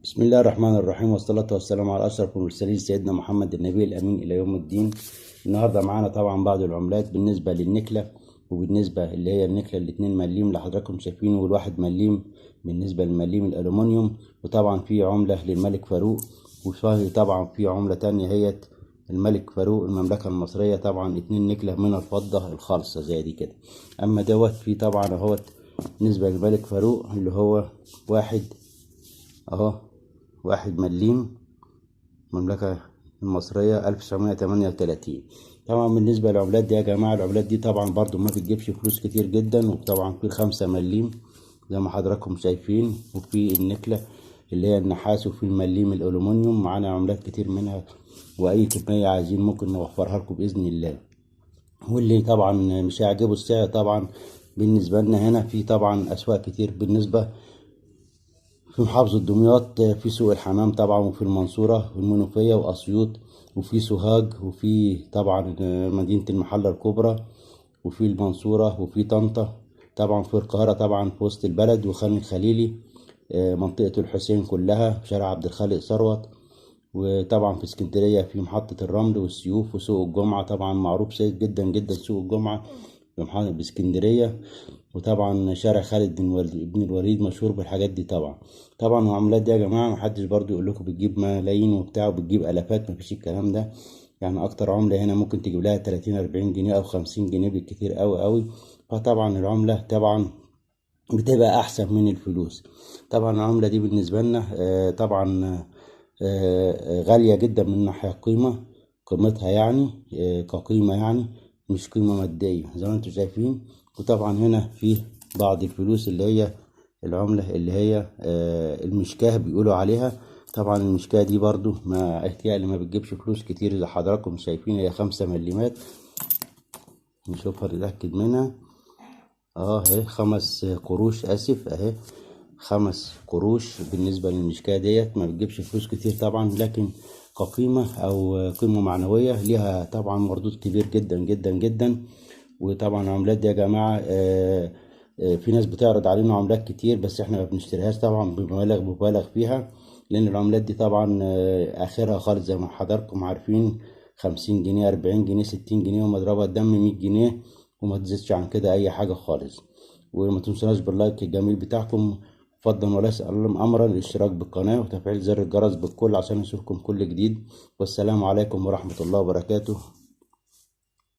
بسم الله الرحمن الرحيم، والصلاة والسلام على أشرف المرسلين سيدنا محمد النبي الأمين إلى يوم الدين. النهاردة معانا طبعا بعض العملات بالنسبة للنكلة، وبالنسبة اللي هي النكلة الاتنين مليم اللي حضراتكم شايفينه، والواحد مليم بالنسبة للمليم الألومنيوم. وطبعا في عملة للملك فاروق، وفي طبعا في عملة تانية هي الملك فاروق المملكة المصرية، طبعا اتنين نكلة من الفضة الخالصة زي دي كده. أما دوت في طبعا اهوت بالنسبة للملك فاروق اللي هو واحد اهو، واحد مليم المملكة المصرية 1938. طبعا بالنسبة للعملات دي يا جماعة، العملات دي طبعا برضو ما بتجيبش فلوس كتير جدا. وطبعا في 5 مليم زي ما حضراتكم شايفين، وفي النكلة اللي هي النحاس، وفي المليم الألومنيوم. معانا عملات كتير منها، وأي كمية عايزين ممكن نوفرها لكم بإذن الله. واللي طبعا مش هيعجبه السعر طبعا بالنسبة لنا هنا في طبعا أسواق كتير بالنسبة في محافظة دمياط، في سوق الحمام طبعا، وفي المنصورة والمنوفية وأسيوط، وفي سوهاج، وفي طبعا مدينة المحلة الكبرى، وفي المنصورة، وفي طنطا. طبعا في القاهرة طبعا في وسط البلد وخان الخليلي، منطقة الحسين كلها، شارع عبد الخالق ثروت. وطبعا في اسكندرية في محطة الرمل والسيوف، وسوق الجمعة طبعا معروف سيد جدا جدا سوق الجمعة باسكندرية. وطبعا شارع خالد بن الوليد مشهور بالحاجات دي طبعا. طبعا العملات دي يا جماعة محدش برضو يقول لكم بتجيب ملايين وبتاع وبتجيب آلافات، مفيش الكلام ده. يعني أكتر عملة هنا ممكن تجيب لها 30 40 جنيه أو 50 جنيه بالكتير أوي أوي. فطبعا العملة طبعا بتبقى أحسن من الفلوس. طبعا العملة دي بالنسبة لنا طبعا غالية جدا من ناحية قيمتها يعني، كقيمة يعني، مش قيمة مادية زي ما انتم شايفين. وطبعا هنا في بعض الفلوس اللي هي العملة اللي هي المشكاه بيقولوا عليها. طبعا المشكاه دي برضو ما احتيال ما بتجيبش فلوس كتير زي حضراتكم شايفين، هي 5 مليمات. نشوفها نتأكد منها. اهي 5 قروش، اسف اهي 5 قروش. بالنسبة للمشكاة ديت ما بتجيبش فلوس كتير طبعا، لكن كقيمة او قيمة معنوية ليها طبعا مردود كبير جدا جدا جدا. وطبعا العملات دي يا جماعة في ناس بتعرض علينا عملات كتير، بس احنا ما بنشتريهاش طبعا بمبالغ فيها. لان العملات دي طبعا اخرها خالص زي ما حضراتكم عارفين 50 جنيه 40 جنيه 60 جنيه، ومضربها الدم 100 جنيه، وما تزيدش عن كده اي حاجة خالص. وما تنسوناش باللايك الجميل بتاعكم، فضلا وليس امرا الاشتراك بالقناة وتفعيل زر الجرس بالكل عشان يوصلكم كل جديد. والسلام عليكم ورحمة الله وبركاته.